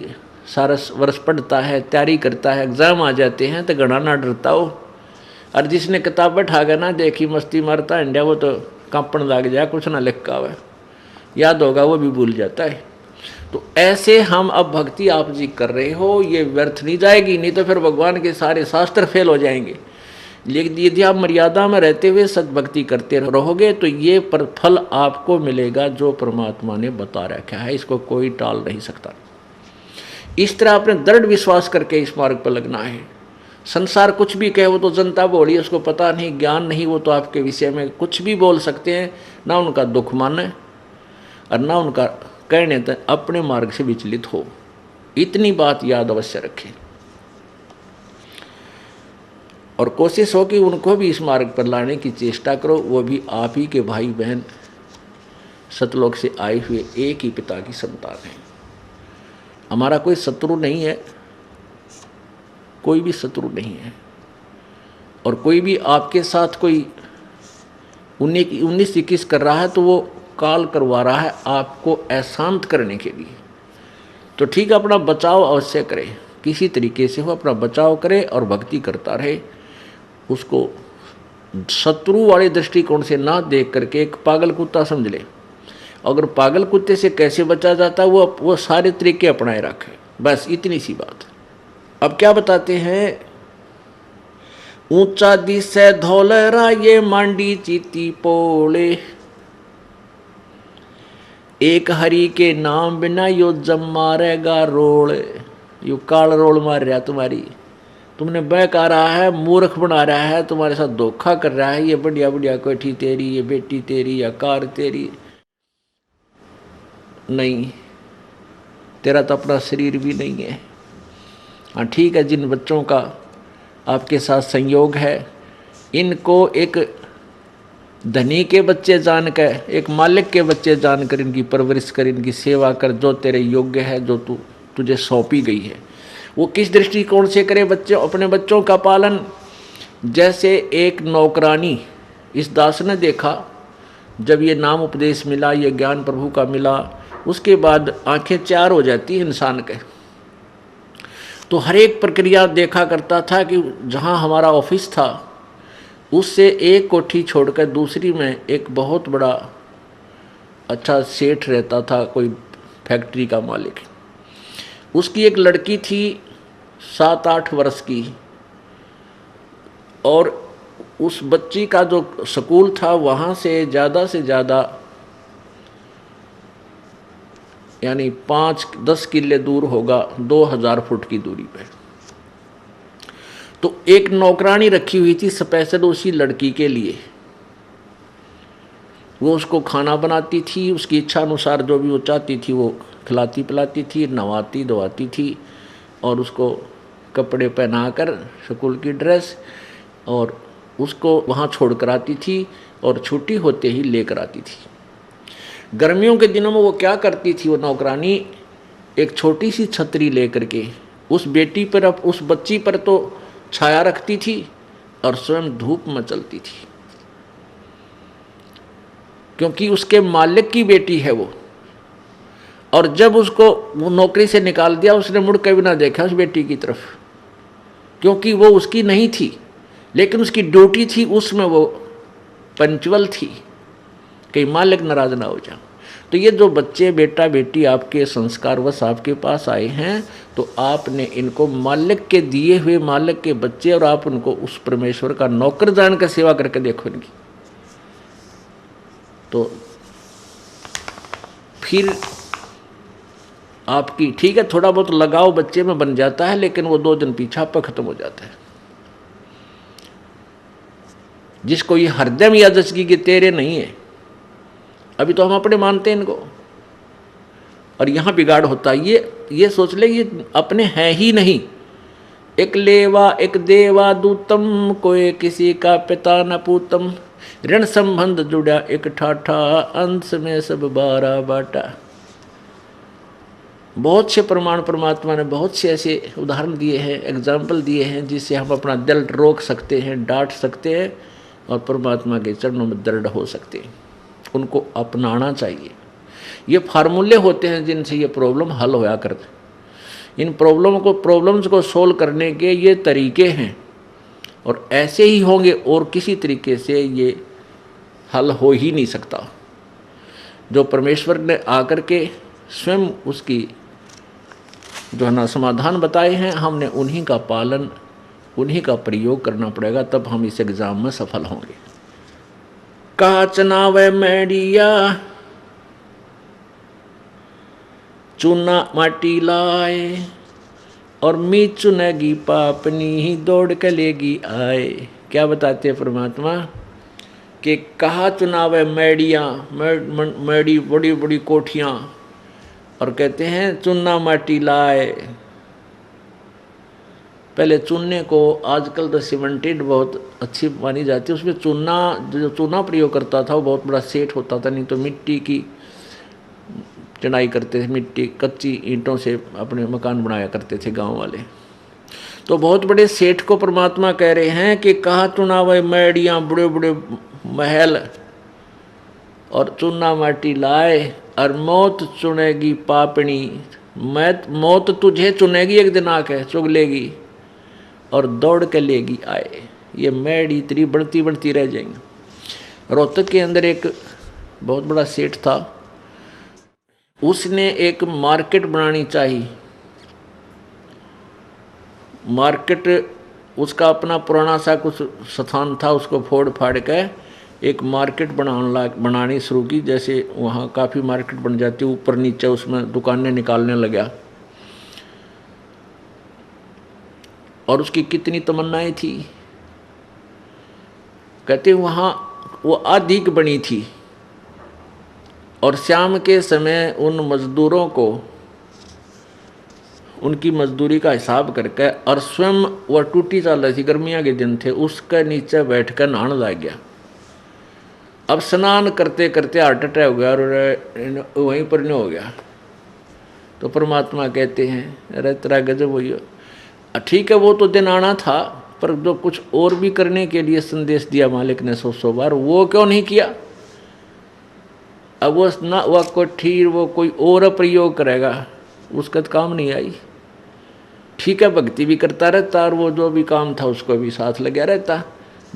सारा वर्ष पढ़ता है, तैयारी करता है, एग्जाम आ जाते हैं तो घना ना डरता हो, और जिसने किताब बैठा गया ना देखी मस्ती मारता है इंडिया, वो तो कांपन लग जाए, कुछ ना लिखा हुआ याद होगा वो भी भूल जाता है। तो ऐसे हम अब भक्ति आप जी कर रहे हो, ये व्यर्थ नहीं जाएगी, नहीं तो फिर भगवान के सारे शास्त्र फेल हो जाएंगे। लेकिन यदि आप मर्यादा में रहते हुए सद्भक्ति करते रहोगे तो ये पर फल आपको मिलेगा जो परमात्मा ने बता रखा है, इसको कोई टाल नहीं सकता। इस तरह अपने दृढ़ विश्वास करके इस मार्ग पर लगना है। संसार कुछ भी कहे, वो तो जनता बोली, उसको पता नहीं, ज्ञान नहीं, वो तो आपके विषय में कुछ भी बोल सकते हैं, ना उनका दुख माने और ना उनका कहने तक अपने मार्ग से विचलित हो। इतनी बात याद अवश्य रखें और कोशिश हो कि उनको भी इस मार्ग पर लाने की चेष्टा करो। वो भी आप ही के भाई बहन, सतलोक से आए हुए एक ही पिता की संतान है। हमारा कोई शत्रु नहीं है, कोई भी शत्रु नहीं है। और कोई भी आपके साथ कोई 19-21 कर रहा है तो वो काल करवा रहा है आपको अशांत करने के लिए। तो ठीक, अपना बचाव अवश्य करे, किसी तरीके से हो अपना बचाव करे और भक्ति करता रहे। उसको शत्रु वाले दृष्टिकोण से ना देख करके एक पागल कुत्ता समझ ले। अगर पागल कुत्ते से कैसे बचा जाता है वो सारे तरीके अपनाए रखे, बस इतनी सी बात। अब क्या बताते हैं, ऊंचा दिसे धौलरा ये मांडी चीती पोले, एक हरि के नाम बिना यो जम मारेगा रोल। यो काल रोल मार रहा तुम्हारी, तुमने बहका रहा है, मूर्ख बना रहा है, तुम्हारे साथ धोखा कर रहा है। ये बढ़िया बढ़िया कोठी तेरी, ये बेटी तेरी, या कार तेरी, नहीं, तेरा तो अपना शरीर भी नहीं है। हाँ ठीक है, जिन बच्चों का आपके साथ संयोग है, इनको एक धनी के बच्चे जानकर, एक मालिक के बच्चे जानकर इनकी परवरिश कर, इनकी सेवा कर, जो तेरे योग्य है, जो तुझे सौंपी गई है। वो किस दृष्टिकोण से करे बच्चों, अपने बच्चों का पालन? जैसे एक नौकरानी, इस दास ने देखा जब ये नाम उपदेश मिला, ये ज्ञान प्रभु का मिला, उसके बाद आंखें चार हो जाती है इंसान के। तो हर एक प्रक्रिया देखा करता था कि जहाँ हमारा ऑफिस था उससे एक कोठी छोड़कर दूसरी में एक बहुत बड़ा अच्छा सेठ रहता था, कोई फैक्ट्री का मालिक। उसकी एक लड़की थी 7-8 वर्ष की, और उस बच्ची का जो स्कूल था वहाँ से ज़्यादा यानी 5-10 किले दूर होगा, 2000 फुट की दूरी पे। तो एक नौकरानी रखी हुई थी स्पेशल उसी लड़की के लिए। वो उसको खाना बनाती थी, उसकी इच्छा अनुसार जो भी वो चाहती थी वो खिलाती पिलाती थी, नहवाती धोवाती थी, और उसको कपड़े पहनाकर स्कूल की ड्रेस, और उसको वहाँ छोड़ कर आती थी, और छुट्टी होते ही लेकर आती थी। गर्मियों के दिनों में वो क्या करती थी, वो नौकरानी एक छोटी सी छतरी लेकर के उस बेटी पर, उस बच्ची पर तो छाया रखती थी और स्वयं धूप में चलती थी, क्योंकि उसके मालिक की बेटी है वो। और जब उसको वो नौकरी से निकाल दिया, उसने मुड़ के भी ना देखा उस बेटी की तरफ, क्योंकि वो उसकी नहीं थी, लेकिन उसकी ड्यूटी थी, उसमें वो पंचुअल थी, कहीं मालिक नाराज ना हो जाए। तो ये जो बच्चे बेटा बेटी आपके संस्कारवश आपके पास आए हैं, तो आपने इनको मालिक के दिए हुए, मालिक के बच्चे, और आप उनको उस परमेश्वर का नौकर जानकर सेवा करके देखो इनकी। तो फिर आपकी ठीक है, थोड़ा बहुत लगाव बच्चे में बन जाता है, लेकिन वो 2 दिन पीछा पर खत्म हो जाता है। जिसको ये हरदम यादगी कि तेरे नहीं है, अभी तो हम अपने मानते हैं इनको, और यहाँ बिगाड़ होता है। ये सोच ले ये अपने हैं ही नहीं। एक लेवा एक देवा दूतम, कोई किसी का पिता न पूतम, ऋण संबंध जुड़ा एक ठाठा, अंश में सब 12 बाटा। बहुत से प्रमाण परमात्मा ने बहुत से ऐसे उदाहरण दिए हैं, एग्जाम्पल दिए हैं, जिससे हम अपना दिल रोक सकते हैं, डांट सकते हैं, और परमात्मा के चरणों में दृढ़ हो सकते हैं। उनको अपनाना चाहिए। ये फार्मूले होते हैं जिनसे ये प्रॉब्लम हल होया करते। इन प्रॉब्लम्स को सोल्व करने के ये तरीके हैं, और ऐसे ही होंगे, और किसी तरीके से ये हल हो ही नहीं सकता। जो परमेश्वर ने आकर के स्वयं उसकी जो है ना समाधान बताए हैं, हमने उन्हीं का पालन, उन्हीं का प्रयोग करना पड़ेगा, तब हम इस एग्ज़ाम में सफल होंगे। काचना व मैडिया चूना माटी लाए, और मी चुनेगी पापनी ही दौड़ के लेगी आए। क्या बताते हैं परमात्मा कि कहा चुनाव है मैडियाँ, मैडी बड़ी बड़ी कोठियाँ, और कहते हैं चूना माटी लाए। पहले चूने को, आजकल तो सीमेंटेड बहुत अच्छी मानी जाती है, उसमें चूना, जो चूना प्रयोग करता था वो बहुत बड़ा सेट होता था, नहीं तो मिट्टी की चढ़ाई करते थे, मिट्टी कच्ची ईंटों से अपने मकान बनाया करते थे गांव वाले। तो बहुत बड़े सेठ को परमात्मा कह रहे हैं कि कहाँ चुनाव मैडियाँ, बड़े बड़े महल, और चूना माटी लाए, और मौत चुनेगी पापनी, मौत तुझे चुनेगी, एक दिन आके चुग लेगी, और दौड़ के लेगी आए। ये मैड इतनी बढ़ती बढ़ती रह जाएंगी। रोहतक के अंदर एक बहुत बड़ा सेठ था, उसने एक मार्केट बनानी चाहिए। मार्केट, उसका अपना पुराना सा कुछ स्थान था, उसको फोड़ फाड़ के एक मार्केट बनानी शुरू की। जैसे वहाँ काफ़ी मार्केट बन जाती, ऊपर नीचे उसमें दुकानें निकालने लगा, और उसकी कितनी तमन्नाएं थी। कहते वहाँ वो अधिक बनी थी, और शाम के समय उन मजदूरों को उनकी मजदूरी का हिसाब करके, और स्वयं वह टूटी चाल रही थी, गर्मियाँ के दिन थे, उसके नीचे बैठ कर नहाने लग गया। अब स्नान करते करते हार्ट अटैक हो गया और वहीं पर नहीं हो गया। तो परमात्मा कहते हैं अरे तेरा गजब हुई। ठीक है वो तो दिन आना था, पर जो कुछ और भी करने के लिए संदेश दिया मालिक ने 100 बार, वो क्यों नहीं किया। अब वो ना वह कोई ठीक वो कोई और प्रयोग करेगा, उसका तो काम नहीं आई। ठीक है भक्ति भी करता रहता और वो जो भी काम था उसको भी साथ लगा रहता,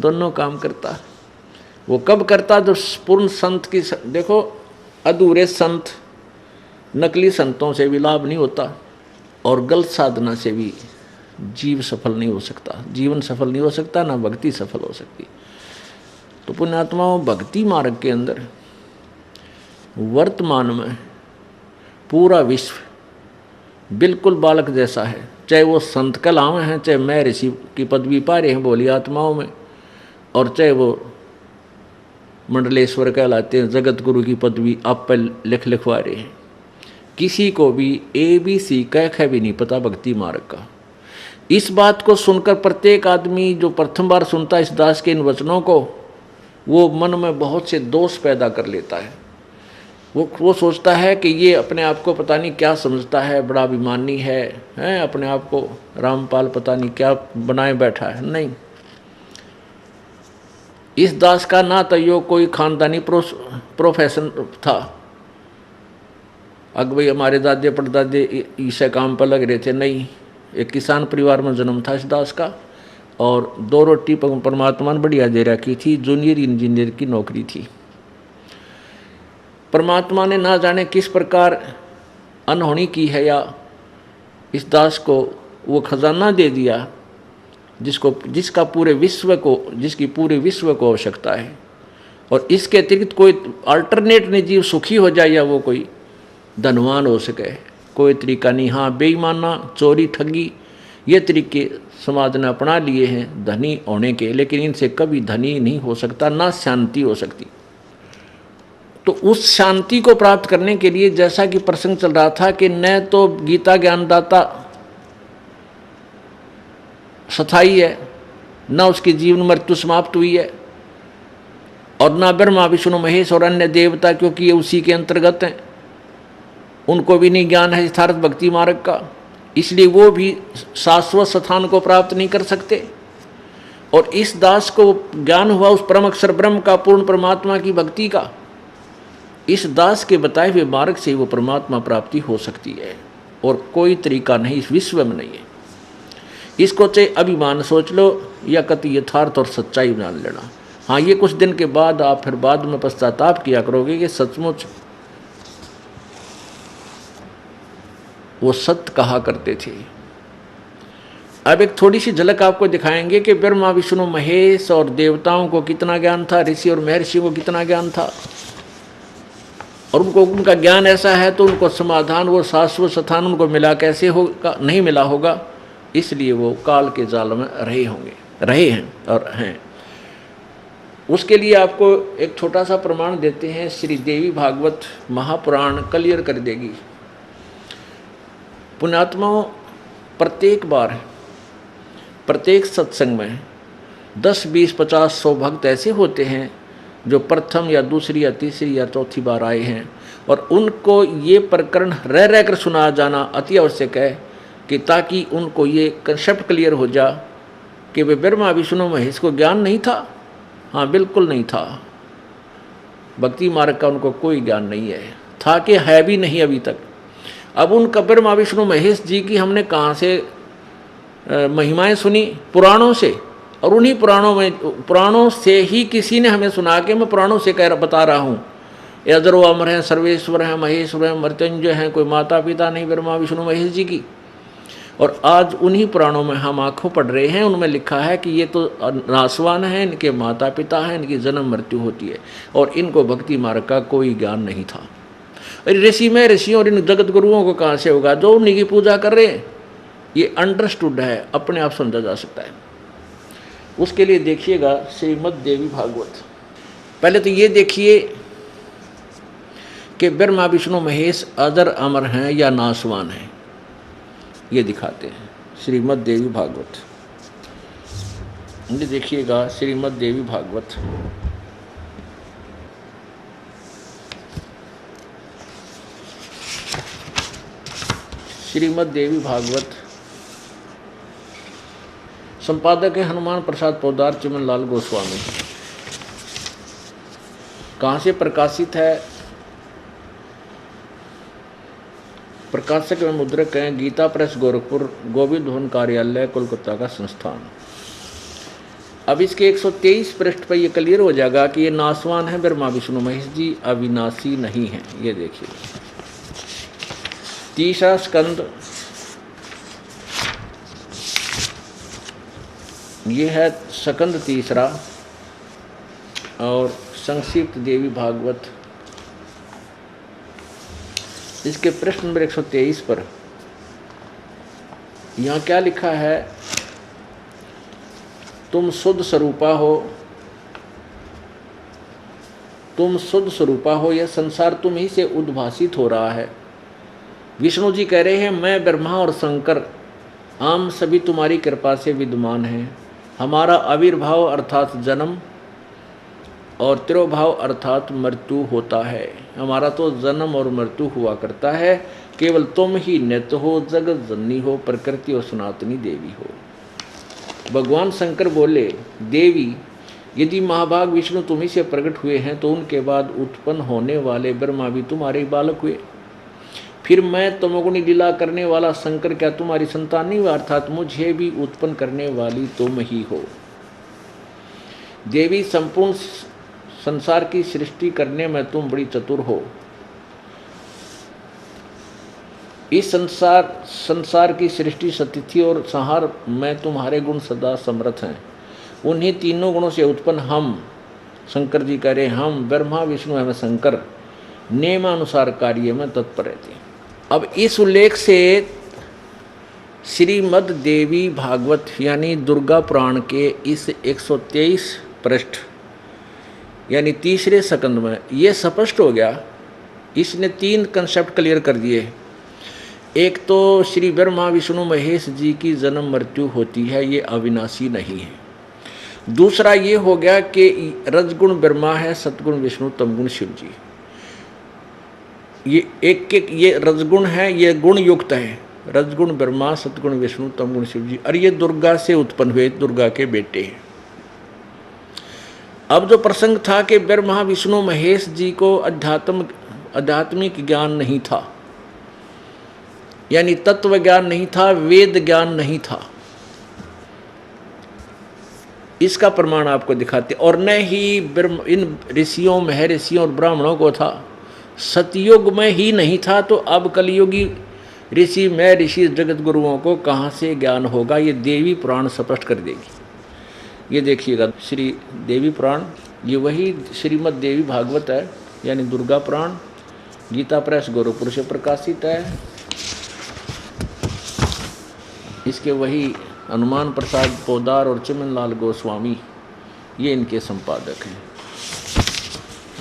दोनों काम करता। वो कब करता जब पूर्ण संत की, देखो अधूरे संत नकली संतों से भी लाभ नहीं होता, और गलत साधना से भी जीव सफल नहीं हो सकता, जीवन सफल नहीं हो सकता, ना भक्ति सफल हो सकती। तो पुण्यात्माओं, भक्ति मार्ग के अंदर वर्तमान में पूरा विश्व बिल्कुल बालक जैसा है, चाहे वो संत कलाम हैं, चाहे मैं ऋषि की पदवी पा रहे हैं बोली आत्माओं में, और चाहे वो मंडलेश्वर कहलाते हैं, जगत गुरु की पदवी आप पर लिखवा रहे हैं। किसी को भी ABC कह भी नहीं पता भक्ति मार्ग का। इस बात को सुनकर प्रत्येक आदमी जो प्रथम बार सुनता है इस दास के इन वचनों को, वो मन में बहुत से दोष पैदा कर लेता है। वो सोचता है कि ये अपने आप को पता नहीं क्या समझता है, बड़ा अभिमानी है अपने आप को रामपाल पता नहीं क्या बनाए बैठा है। नहीं, इस दास का ना तो यो कोई खानदानी प्रोफेशन था, अग भाई हमारे दादे परदादे इसे काम पर लग रहे थे, नहीं, एक किसान परिवार में जन्म था इस दास का, और 2 रोटी परमात्मा ने बढ़िया दे रखी थी, जूनियर इंजीनियर की नौकरी थी। परमात्मा ने ना जाने किस प्रकार अनहोनी की है, या इस दास को वो खजाना दे दिया जिसकी पूरे विश्व को आवश्यकता है, और इसके अतिरिक्त कोई अल्टरनेट नहीं, जीव सुखी हो जाए या वो कोई धनवान हो सके, कोई तरीका नहीं। हाँ, बेईमाना, चोरी, ठगी, ये तरीके समाज ने अपना लिए हैं धनी होने के, लेकिन इनसे कभी धनी नहीं हो सकता, ना शांति हो सकती। तो उस शांति को प्राप्त करने के लिए, जैसा कि प्रसंग चल रहा था कि न तो गीता ज्ञानदाता स्थायी है, न उसकी जीवन मृत्यु समाप्त हुई है, और न ब्रह्मा विष्णु महेश और अन्य देवता, क्योंकि ये उसी के अंतर्गत हैं, उनको भी नहीं ज्ञान है यथार्थ भक्ति मार्ग का, इसलिए वो भी शाश्वत स्थान को प्राप्त नहीं कर सकते। और इस दास को ज्ञान हुआ उस परम अक्षर ब्रह्म का, पूर्ण परमात्मा की भक्ति का। इस दास के बताए हुए मार्ग से वो परमात्मा प्राप्ति हो सकती है, और कोई तरीका नहीं इस विश्व में नहीं है। इसको चाहे अभिमान सोच लो या कति यथार्थ और सच्चाई मान लेना। हाँ, ये कुछ दिन के बाद आप फिर बाद में पश्चाताप किया करोगे कि सचमुच वो सत्य कहा करते थे। अब एक थोड़ी सी झलक आपको दिखाएंगे कि ब्रह्मा विष्णु महेश और देवताओं को कितना ज्ञान था, ऋषि और महर्षि को कितना ज्ञान था, और उनका ज्ञान ऐसा है तो उनको समाधान, वो शाश्वत स्थान उनको मिला कैसे होगा, नहीं मिला होगा, इसलिए वो काल के जाल में रहे हैं और हैं। उसके लिए आपको एक छोटा सा प्रमाण देते हैं, श्री देवी भागवत महापुराण क्लियर कर देगी। पुण्यात्माओं, प्रत्येक बार प्रत्येक सत्संग में 10, 20, 50, 100 भक्त ऐसे होते हैं जो प्रथम या दूसरी या तीसरी या चौथी बार आए हैं, और उनको ये प्रकरण रह कर सुना जाना अति आवश्यक है कि ताकि उनको ये कंसेप्ट क्लियर हो जा कि वे ब्रह्मा विष्णु महेश को ज्ञान नहीं था। हाँ, बिल्कुल नहीं था। भक्ति मार्ग का उनको कोई ज्ञान नहीं है, था कि है भी नहीं अभी तक। अब उनका ब्रह्मा विष्णु महेश जी की हमने कहाँ से महिमाएं सुनी? पुराणों से, और उन्हीं पुराणों से ही किसी ने हमें सुना के मैं पुराणों से बता रहा हूँ। अजरो अमर हैं, सर्वेश्वर हैं, महेश्वर हैं, मृत्युंजय हैं, कोई माता पिता नहीं ब्रह्मा विष्णु महेश जी की। और आज उन्हीं पुराणों में हम आंखों पढ़ रहे हैं, उनमें लिखा है कि ये तो नासवान हैं, इनके माता पिता हैं, इनकी जन्म मृत्यु होती है, और इनको भक्ति मार्ग का कोई ज्ञान नहीं था। ऋषि में ऋषियों और इन जगत गुरुओं को कहाँ से होगा जो उन्हीं की पूजा कर रहे हैं? ये अंडरस्टूड है, अपने आप समझा जा सकता है। उसके लिए देखिएगा श्रीमद् देवी भागवत। पहले तो ये देखिए कि ब्रह्मा विष्णु महेश अजर अमर हैं या नासवान हैं, ये दिखाते हैं। श्रीमद् देवी भागवत, ये देखिएगा श्रीमद् देवी भागवत। श्रीमद् देवी भागवत, संपादक है हनुमान प्रसाद पोद्दार चिमन लाल गोस्वामी। कहाँ से प्रकाशित है? प्रकाशक एवं मुद्रक हैं गीता प्रेस गोरखपुर, गोविंद भवन कार्यालय कोलकाता का संस्थान। अब इसके 123 पृष्ठ पर यह क्लियर हो जाएगा कि ये नासवान है ब्रह्मा विष्णु महेश जी, अविनाशी नहीं है। ये देखिए तीसरा स्कंद, ये है स्कंद तीसरा और संक्षिप्त देवी भागवत। इसके प्रश्न नंबर 123 पर यहाँ क्या लिखा है? तुम शुद्ध स्वरूपा हो, तुम शुद्ध स्वरूपा हो, यह संसार तुम ही से उद्भासित हो रहा है। विष्णु जी कह रहे हैं मैं ब्रह्मा और शंकर आम सभी तुम्हारी कृपा से विद्यमान हैं। हमारा आविर्भाव अर्थात जन्म और तिरोभाव अर्थात मृत्यु होता है। हमारा तो जन्म और मृत्यु हुआ करता है, केवल तुम ही नित्य हो, जगत जननी हो, प्रकृति और सनातनी देवी हो। भगवान शंकर बोले, देवी यदि महाभाग विष्णु तुम्ही से प्रकट हुए हैं तो उनके बाद उत्पन्न होने वाले ब्रह्मा भी तुम्हारे बालक हुए। फिर मैं तमोगुणी लीला करने वाला शंकर क्या तुम्हारी संतान नहीं हुआ? अर्थात मुझे भी उत्पन्न करने वाली तुम ही हो। देवी संपूर्ण संसार की सृष्टि करने में तुम बड़ी चतुर हो। इस संसार की सृष्टि, स्थिति और संहार में तुम्हारे गुण सदा समर्थ हैं। उन्हीं तीनों गुणों से उत्पन्न हम, शंकर जी कह रहे हम ब्रह्मा विष्णु एवं शंकर नियमानुसार कार्य में तत्पर रहते हैं। अब इस उल्लेख से श्रीमद् देवी भागवत यानी दुर्गा पुराण के इस 123 पृष्ठ यानी तीसरे स्कंद में ये स्पष्ट हो गया। इसने 3 कंसेप्ट क्लियर कर दिए। एक तो श्री ब्रह्मा विष्णु महेश जी की जन्म मृत्यु होती है, ये अविनाशी नहीं है। दूसरा ये हो गया कि रजगुण ब्रह्मा है, सतगुण विष्णु, तमगुण शिव जी। ये एक ये रजगुण है, ये गुण युक्त है। रजगुण ब्रह्मा, सतगुण विष्णु, तमगुण शिव जी, और ये दुर्गा से उत्पन्न हुए, दुर्गा के बेटे हैं। अब जो प्रसंग था कि ब्रह्मा विष्णु महेश जी को आध्यात्मिक ज्ञान नहीं था, यानी तत्व ज्ञान नहीं था, वेद ज्ञान नहीं था, इसका प्रमाण आपको दिखाते। और न ही इन ऋषियों, महर्षियों और ब्राह्मणों को था। सतयुग में ही नहीं था, तो अब कलयुगी ऋषि महर्षि जगत गुरुओं को कहाँ से ज्ञान होगा? ये देवी पुराण स्पष्ट कर देगी। ये देखिएगा श्री देवी पुराण, ये वही श्रीमद् देवी भागवत है यानी दुर्गा पुराण, गीता प्रेस गोरखपुर से प्रकाशित है। इसके वही हनुमान प्रसाद पोद्दार और चिमन लाल गोस्वामी ये इनके संपादक हैं।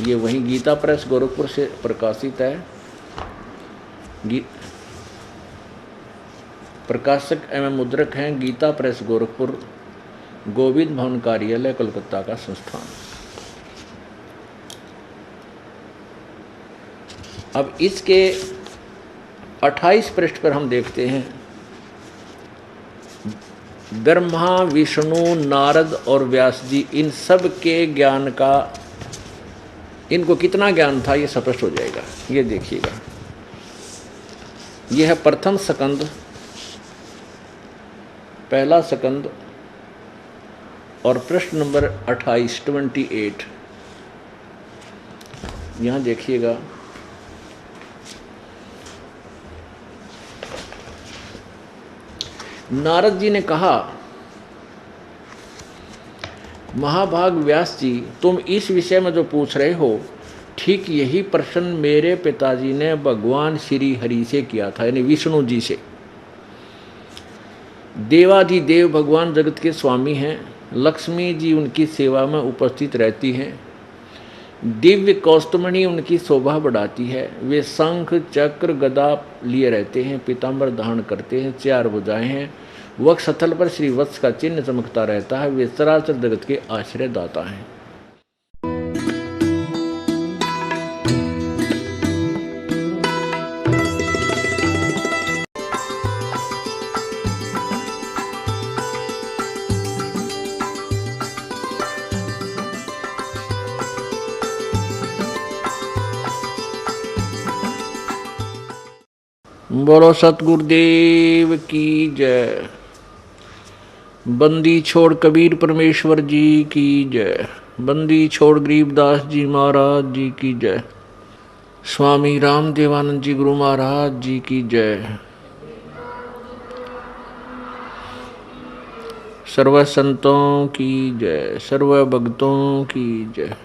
ये वही गीता प्रेस गोरखपुर से प्रकाशित है। प्रकाशक एवं मुद्रक हैं गीता प्रेस गोरखपुर, गोविंद भवन कार्यालय कोलकाता का संस्थान। अब इसके 28 पृष्ठ पर हम देखते हैं ब्रह्मा विष्णु नारद और व्यास जी, इन सब के ज्ञान का, इनको कितना ज्ञान था ये स्पष्ट हो जाएगा। ये देखिएगा, यह है प्रथम स्कंद, पहला स्कंद और प्रश्न नंबर 28। यहाँ देखिएगा, नारद जी ने कहा, महाभाग व्यास जी, तुम इस विषय में जो पूछ रहे हो, ठीक यही प्रश्न मेरे पिताजी ने भगवान श्री हरि से किया था, यानी विष्णु जी से। देवाधिदेव भगवान जगत के स्वामी हैं, लक्ष्मी जी उनकी सेवा में उपस्थित रहती हैं। दिव्य कौस्तुमणि उनकी शोभा बढ़ाती है। वे शंख चक्र गदा लिए रहते हैं, पीताम्बर धारण करते हैं, 4 भुजाएं हैं, वक्ष स्थल पर श्री वत्स का चिन्ह चमकता रहता है। वे चराचर जगत के आश्रय दाता हैं। बोलो सतगुरुदेव की जय। बंदी छोड़ कबीर परमेश्वर जी की जय। बंदी छोड़ गरीबदास जी महाराज जी की जय। स्वामी रामदेवानंद जी गुरु महाराज जी की जय। सर्व संतों की जय, सर्व भक्तों की जय,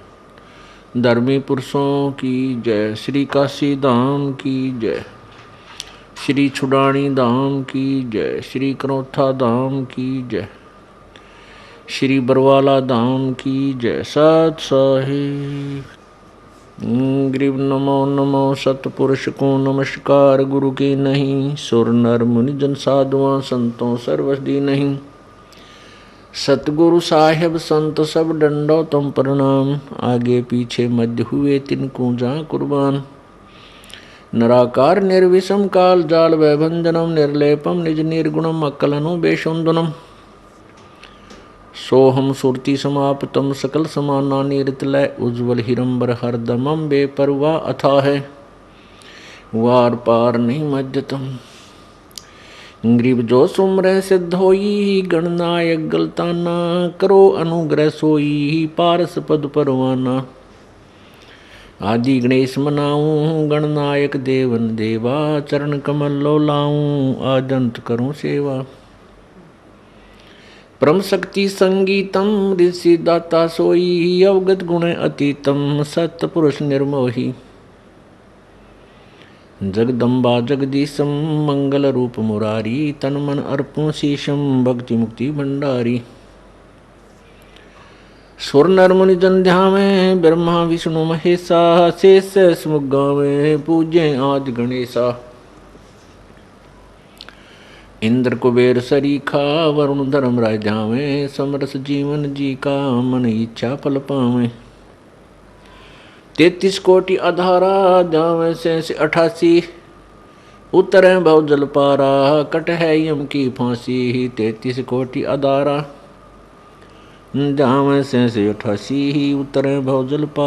धर्मी पुरुषों की जय, श्री काशी धाम की जय, श्री छुड़ानी धाम की जय, श्री कनौथा धाम की जय, श्री बरवाला धाम की जय। सत साहिब ग्रीव नमो नमो सतपुरुष को नमस्कार। गुरु की नहीं सुर नर मुनि जन साधुआं संतों सर्वसदी नहीं। सतगुरु साहेब संत सब डंडो तुम प्रणाम। आगे पीछे मध्य हुए तिनको जा कुर्बान। नराकार निर्विषम काल जाल वैभंजनम निर्लेपम निज निर्गुणम अकलनु बेशुंदनम। सोहम सुरति समाप्तम सकल समाना निरतलय उज्ज्वल हिरंबर हरदमम बेपरवा अथा है वार पार नहीं मध्यतम। ग्रीब जो सुमर सिद्ध होई गणनायक गलताना करो अनुग्रह सोई पारस पद परवाना। आदि गणेश मनाऊं गणनायक देवन देवा चरण कमल लो लाऊं आदंत करूं सेवा। परम शक्ति संगीतम ऋषि दाता सोई अवगत गुण अतीतम सत्य पुरुष निर्मोही। जगदम्बा जगदीशम मंगल रूप मुरारी तन मन अर्पण शीशम भक्ति मुक्ति भंडारी। सुर नर मुनि जन ध्यावे ब्रह्मा विष्णु महेशा शेष समुख गावे पूज्य आज गणेशा। इंद्र कुबेर सरीखा वरुण धर्म राय ध्यावे समरस जीवन जी का मन इच्छा फल पावे। 33 कोटि अधारा ध्यावे से 88 उतरे भव जल पारा कट है यम की फांसी। 33 कोटि अधारा ध्यावे से 88 उतरे भव जल पारा।